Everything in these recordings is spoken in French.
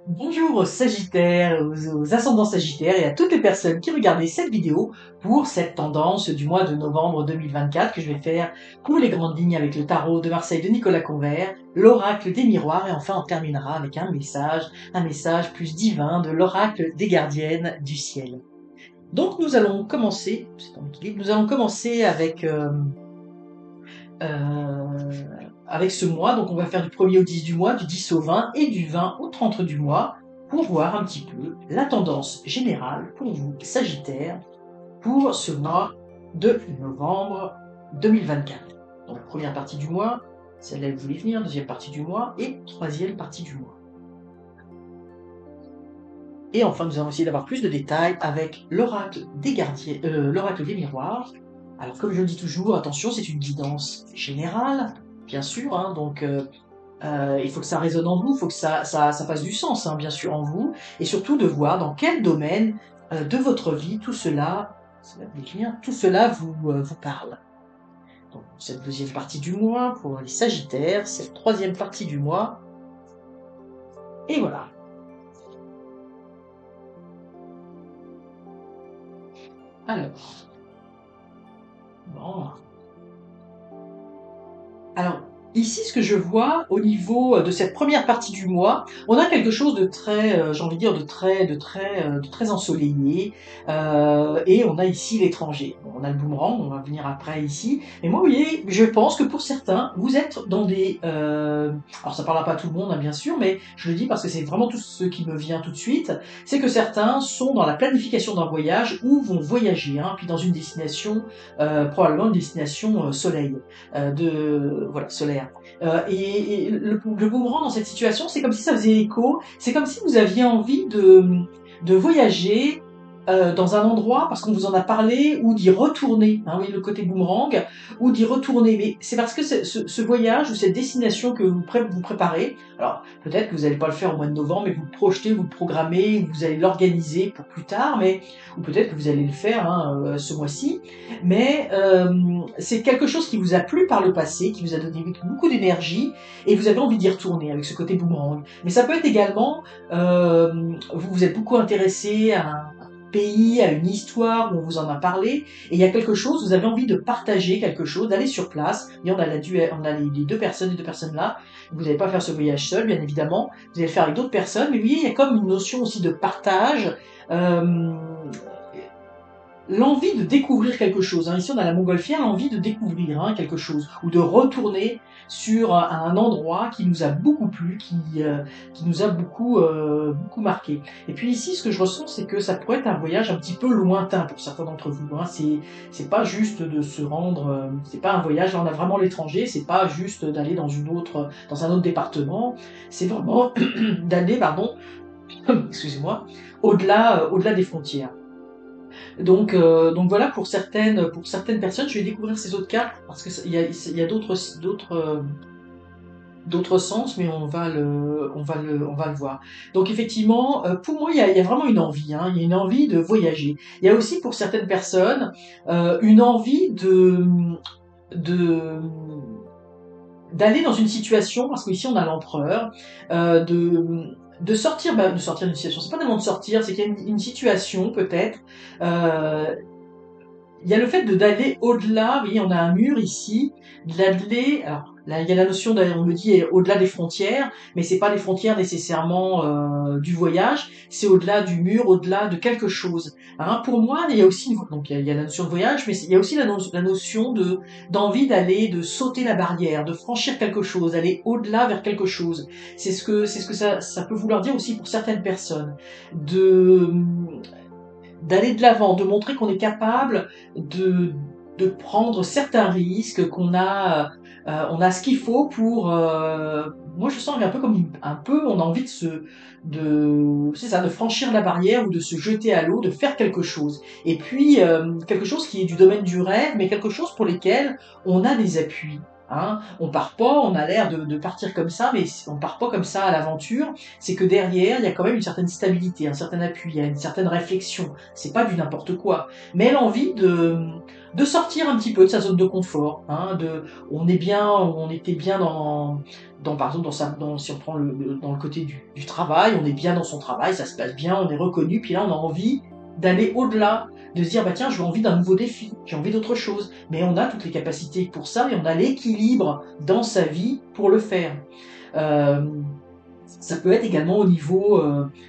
Bonjour aux Sagittaires, aux ascendants Sagittaires et à toutes les personnes qui regardaient cette vidéo pour cette tendance du mois de novembre 2024 que je vais faire pour les grandes lignes avec le tarot de Marseille de Nicolas Convert, l'oracle des miroirs et enfin on terminera avec un message plus divin de l'oracle des gardiennes du ciel. Donc nous allons commencer, euh, avec ce mois. Donc on va faire du 1er au 10 du mois, du 10 au 20 et du 20 au 30 du mois pour voir un petit peu la tendance générale pour vous, Sagittaire, pour ce mois de novembre 2024. Donc première partie du mois, celle-là vous voulez venir, deuxième partie du mois et troisième partie du mois. Et enfin, nous allons essayer d'avoir plus de détails avec l'oracle des gardiens, l'oracle des miroirs. Alors, comme je le dis toujours, attention, c'est une guidance générale, bien sûr, hein, donc il faut que ça résonne en vous, il faut que ça fasse du sens, hein, bien sûr, en vous, et surtout de voir dans quel domaine de votre vie tout cela vous parle. Donc, cette deuxième partie du mois pour les Sagittaires, cette troisième partie du mois, et voilà. Alors, bon. Alors, ici, ce que je vois au niveau de cette première partie du mois, on a quelque chose de très, j'ai envie de dire, de très ensoleillé, et on a ici l'étranger. Bon, on a le boomerang, on va venir après ici. Et moi, vous voyez, je pense que pour certains, vous êtes dans des... alors, ça parlera pas à tout le monde, hein, bien sûr, mais je le dis parce que c'est vraiment tout ce qui me vient tout de suite, c'est que certains sont dans la planification d'un voyage ou vont voyager, hein, puis dans une destination, probablement une destination soleil. Voilà, solaire. Et le boomerang dans cette situation, c'est comme si ça faisait écho, c'est comme si vous aviez envie de voyager dans un endroit parce qu'on vous en a parlé ou d'y retourner, hein, oui, le côté boomerang, ou d'y retourner. Mais c'est parce que ce voyage ou cette destination que vous préparez, alors peut-être que vous n'allez pas le faire au mois de novembre, mais vous le projetez, vous le programmez, vous allez l'organiser pour plus tard, mais ou peut-être que vous allez le faire, hein, ce mois-ci, mais c'est quelque chose qui vous a plu par le passé, qui vous a donné beaucoup d'énergie, et vous avez envie d'y retourner avec ce côté boomerang. Mais ça peut être également, vous vous êtes beaucoup intéressé à un pays, à une histoire où on vous en a parlé, et il y a quelque chose, vous avez envie de partager quelque chose, d'aller sur place, et on a les deux personnes là, vous n'allez pas faire ce voyage seul, bien évidemment, vous allez le faire avec d'autres personnes, mais vous voyez, il y a comme une notion aussi de partage, euh, l'envie de découvrir quelque chose. Hein. Ici, on a la montgolfière, l'envie de découvrir, hein, quelque chose, ou de retourner sur un endroit qui nous a beaucoup plu, qui nous a beaucoup marqué. Et puis ici, ce que je ressens, c'est que ça pourrait être un voyage un petit peu lointain pour certains d'entre vous. Hein. C'est pas juste de se rendre, c'est pas un voyage, là on a vraiment l'étranger, c'est pas juste d'aller dans un autre département, c'est vraiment d'aller, pardon, excusez-moi, au-delà des frontières. Donc voilà, pour certaines personnes, je vais découvrir ces autres cartes parce qu'il y a d'autres sens, mais on va le voir. Donc effectivement, pour moi, il y a vraiment une envie, hein, il y a une envie de voyager. Il y a aussi pour certaines personnes une envie de d'aller dans une situation, parce qu'ici on a l'empereur, de sortir d'une situation. C'est pas tellement de sortir, c'est qu'il y a une situation peut-être. Euh, il y a le fait d'aller au-delà, vous voyez, on a un mur ici, d'aller, alors là, il y a la notion, on me dit, au-delà des frontières, mais c'est pas les frontières nécessairement du voyage, c'est au-delà du mur, au-delà de quelque chose. Hein. Pour moi, il y a aussi, donc il y a la notion de voyage, mais il y a aussi la notion d'envie d'aller, de sauter la barrière, de franchir quelque chose, d'aller au-delà vers quelque chose. C'est ce que ça peut vouloir dire aussi pour certaines personnes. De d'aller de l'avant, de montrer qu'on est capable de prendre certains risques, on a ce qu'il faut pour. Moi, je sens un peu comme un peu, on a envie c'est ça, de franchir la barrière ou de se jeter à l'eau, de faire quelque chose. Et puis quelque chose qui est du domaine du rêve, mais quelque chose pour lesquels on a des appuis. Hein. On part pas, on a l'air de partir comme ça, mais on part pas comme ça à l'aventure. C'est que derrière, il y a quand même une certaine stabilité, un certain appui, il y a une certaine réflexion. C'est pas du n'importe quoi. Mais l'envie de sortir un petit peu de sa zone de confort, hein, on était bien par exemple, si on prend dans le côté du travail, on est bien dans son travail, ça se passe bien, on est reconnu, puis là, on a envie d'aller au-delà, de se dire, bah tiens, j'ai envie d'un nouveau défi, j'ai envie d'autre chose. Mais on a toutes les capacités pour ça, et on a l'équilibre dans sa vie pour le faire. Euh, Ça peut être également au niveau,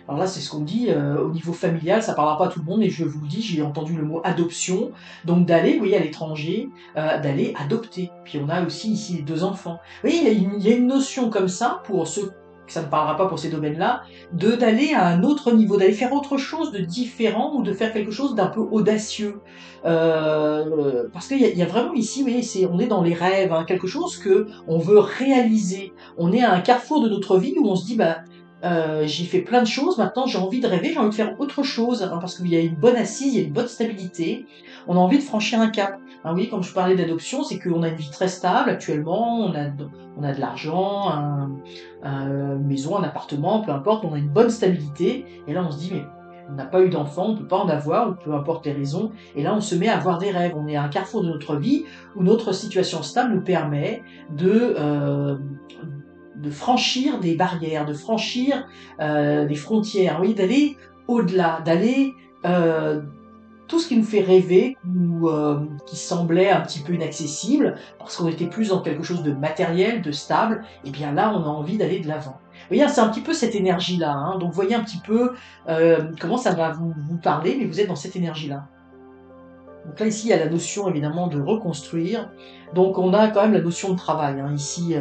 alors là c'est ce qu'on dit, au niveau familial, ça parlera pas à tout le monde, mais je vous le dis, j'ai entendu le mot adoption, donc d'aller, vous voyez, à l'étranger, d'aller adopter. Puis on a aussi ici les deux enfants. Vous voyez, il y a une notion comme ça, pour ceux que ça ne parlera pas pour ces domaines-là, de d'aller à un autre niveau, d'aller faire autre chose de différent ou de faire quelque chose d'un peu audacieux. Parce qu'il y a vraiment ici, vous voyez, on est dans les rêves, hein, quelque chose que on veut réaliser. On est à un carrefour de notre vie où on se dit, bah, j'ai fait plein de choses, maintenant j'ai envie de rêver, j'ai envie de faire autre chose, hein, parce qu'il y a une bonne assise, il y a une bonne stabilité, on a envie de franchir un cap. Hein, oui, comme je parlais d'adoption, c'est qu'on a une vie très stable actuellement, on a de l'argent, une maison, un appartement, peu importe, on a une bonne stabilité, et là on se dit, mais on n'a pas eu d'enfant, on peut pas en avoir, ou peu importe les raisons, et là on se met à avoir des rêves, on est à un carrefour de notre vie où notre situation stable nous permet de franchir des barrières, de franchir des frontières, oui, d'aller au-delà, d'aller tout ce qui nous fait rêver ou qui semblait un petit peu inaccessible parce qu'on était plus dans quelque chose de matériel, de stable, et bien là on a envie d'aller de l'avant. Vous voyez, c'est un petit peu cette énergie-là, hein, donc voyez un petit peu comment ça va vous parler, mais vous êtes dans cette énergie-là. Donc là, ici, il y a la notion évidemment de reconstruire. Donc on a quand même la notion de travail hein, ici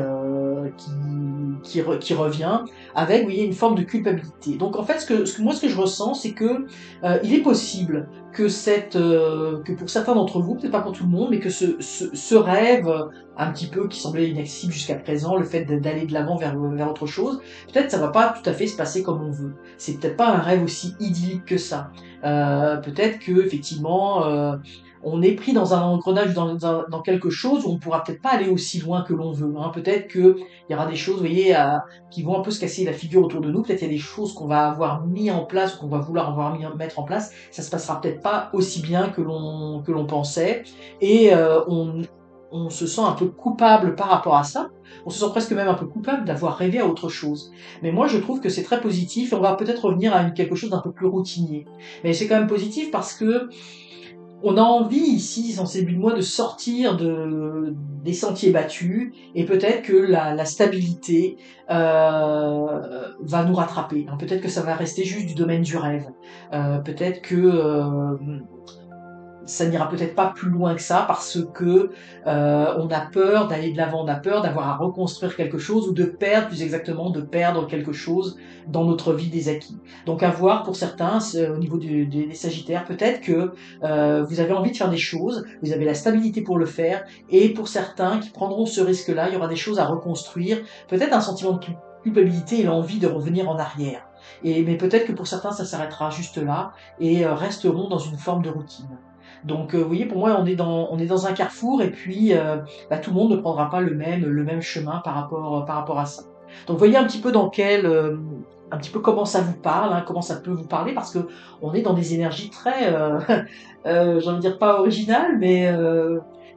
qui revient avec, vous voyez, une forme de culpabilité. Donc en fait, ce que je ressens, c'est que il est possible que que pour certains d'entre vous, peut-être pas pour tout le monde, mais que ce rêve un petit peu qui semblait inaccessible jusqu'à présent, le fait d'aller de l'avant vers autre chose, peut-être ça va pas tout à fait se passer comme on veut. C'est peut-être pas un rêve aussi idyllique que ça. Peut-être que effectivement on est pris dans un engrenage, dans quelque chose où on pourra peut-être pas aller aussi loin que l'on veut. Hein. Peut-être qu'il y aura des choses, vous voyez, qui vont un peu se casser la figure autour de nous. Peut-être il y a des choses qu'on va avoir mis en place, qu'on va vouloir mettre en place. Ça se passera peut-être pas aussi bien que l'on pensait, et on se sent un peu coupable par rapport à ça. On se sent presque même un peu coupable d'avoir rêvé à autre chose. Mais moi, je trouve que c'est très positif. Et on va peut-être revenir à quelque chose d'un peu plus routinier. Mais c'est quand même positif parce que on a envie ici, dans ces 8 mois, de sortir des sentiers battus, et peut-être que la stabilité va nous rattraper. Hein. Peut-être que ça va rester juste du domaine du rêve. Peut-être que ça n'ira peut-être pas plus loin que ça parce que on a peur d'aller de l'avant, on a peur d'avoir à reconstruire quelque chose ou de perdre, plus exactement, de perdre quelque chose dans notre vie des acquis. Donc à voir pour certains, au niveau des Sagittaires, peut-être que vous avez envie de faire des choses, vous avez la stabilité pour le faire, et pour certains qui prendront ce risque-là, il y aura des choses à reconstruire, peut-être un sentiment de culpabilité et l'envie de revenir en arrière. Mais peut-être que pour certains, ça s'arrêtera juste là et resteront dans une forme de routine. Donc, vous voyez, pour moi, on est dans un carrefour, et puis bah, tout le monde ne prendra pas le même chemin par rapport à ça. Donc, vous voyez un petit peu un petit peu comment ça vous parle, hein, comment ça peut vous parler, parce que on est dans des énergies très, j'ai envie de dire pas originales, mais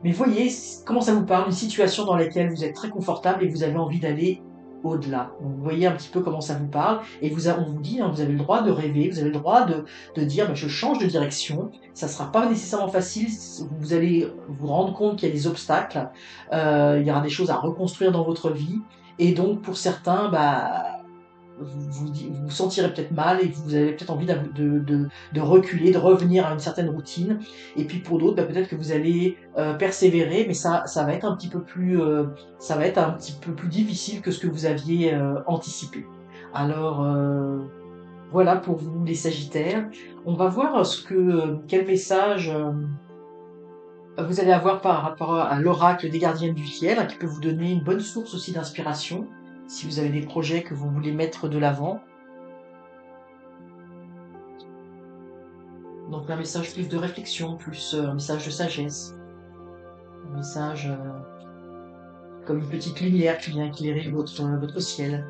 voyez comment ça vous parle, une situation dans laquelle vous êtes très confortable et vous avez envie d'aller au-delà. Donc, vous voyez un petit peu comment ça vous parle, et on vous dit, hein, vous avez le droit de rêver, vous avez le droit de dire, bah, je change de direction. Ça sera pas nécessairement facile, vous allez vous rendre compte qu'il y a des obstacles, il y aura des choses à reconstruire dans votre vie, et donc pour certains, bah, vous vous sentirez peut-être mal et vous avez peut-être envie de reculer, de revenir à une certaine routine. Et puis pour d'autres, bah, peut-être que vous allez persévérer, mais ça va être un petit peu plus, ça va être un petit peu plus difficile que ce que vous aviez anticipé. Alors voilà pour vous les Sagittaires. On va voir quel message vous allez avoir par rapport à l'oracle des gardiennes du ciel, hein, qui peut vous donner une bonne source aussi d'inspiration si vous avez des projets que vous voulez mettre de l'avant. Donc un message plus de réflexion, plus un message de sagesse, un message comme une petite lumière qui vient éclairer votre ciel.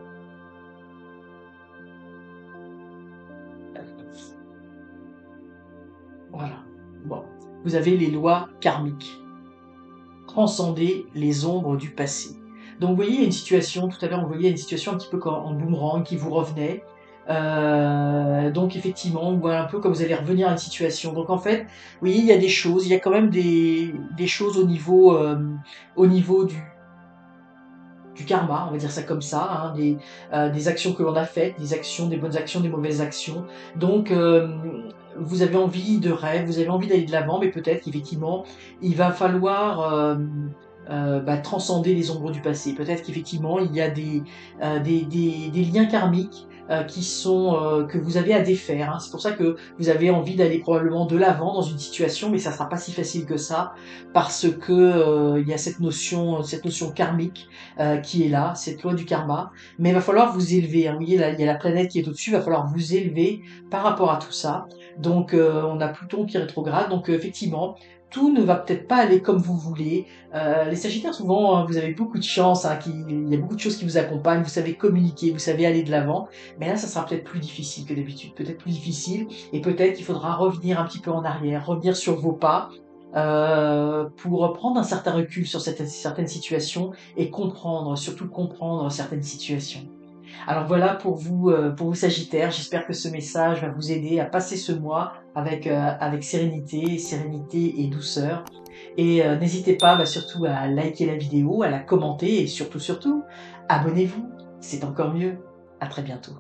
Voilà. Bon. vous avez les lois karmiques. Transcender les ombres du passé. Donc vous voyez, il y a une situation, tout à l'heure on voyait une situation un petit peu comme en boomerang qui vous revenait. Donc effectivement, on voit un peu comme vous allez revenir à une situation. Donc en fait, oui, il y a des choses, il y a quand même des choses au niveau du karma, on va dire ça comme ça, hein, des actions que l'on a faites, des actions, des bonnes actions, des mauvaises actions. Donc vous avez envie de rêve, vous avez envie d'aller de l'avant, mais peut-être qu'effectivement, il va falloir transcender les ombres du passé. Peut-être qu'effectivement, il y a des liens karmiques que vous avez à défaire, hein. C'est pour ça que vous avez envie d'aller probablement de l'avant dans une situation, mais ça sera pas si facile que ça, parce que il y a cette notion karmique qui est là, cette loi du karma. Mais il va falloir vous élever, hein. Vous voyez, là, il y a la planète qui est au-dessus, il va falloir vous élever par rapport à tout ça. Donc on a Pluton qui rétrograde, donc effectivement, tout ne va peut-être pas aller comme vous voulez. Les Sagittaires, souvent, hein, vous avez beaucoup de chance, hein, il y a beaucoup de choses qui vous accompagnent, vous savez communiquer, vous savez aller de l'avant. Mais là, ça sera peut-être plus difficile que d'habitude, peut-être plus difficile, et peut-être qu'il faudra revenir un petit peu en arrière, revenir sur vos pas, pour prendre un certain recul sur certaines situations et comprendre, surtout comprendre certaines situations. Alors voilà pour vous Sagittaires, j'espère que ce message va vous aider à passer ce mois avec sérénité et douceur. Et n'hésitez pas surtout à liker la vidéo, à la commenter et surtout, abonnez-vous, c'est encore mieux. À très bientôt.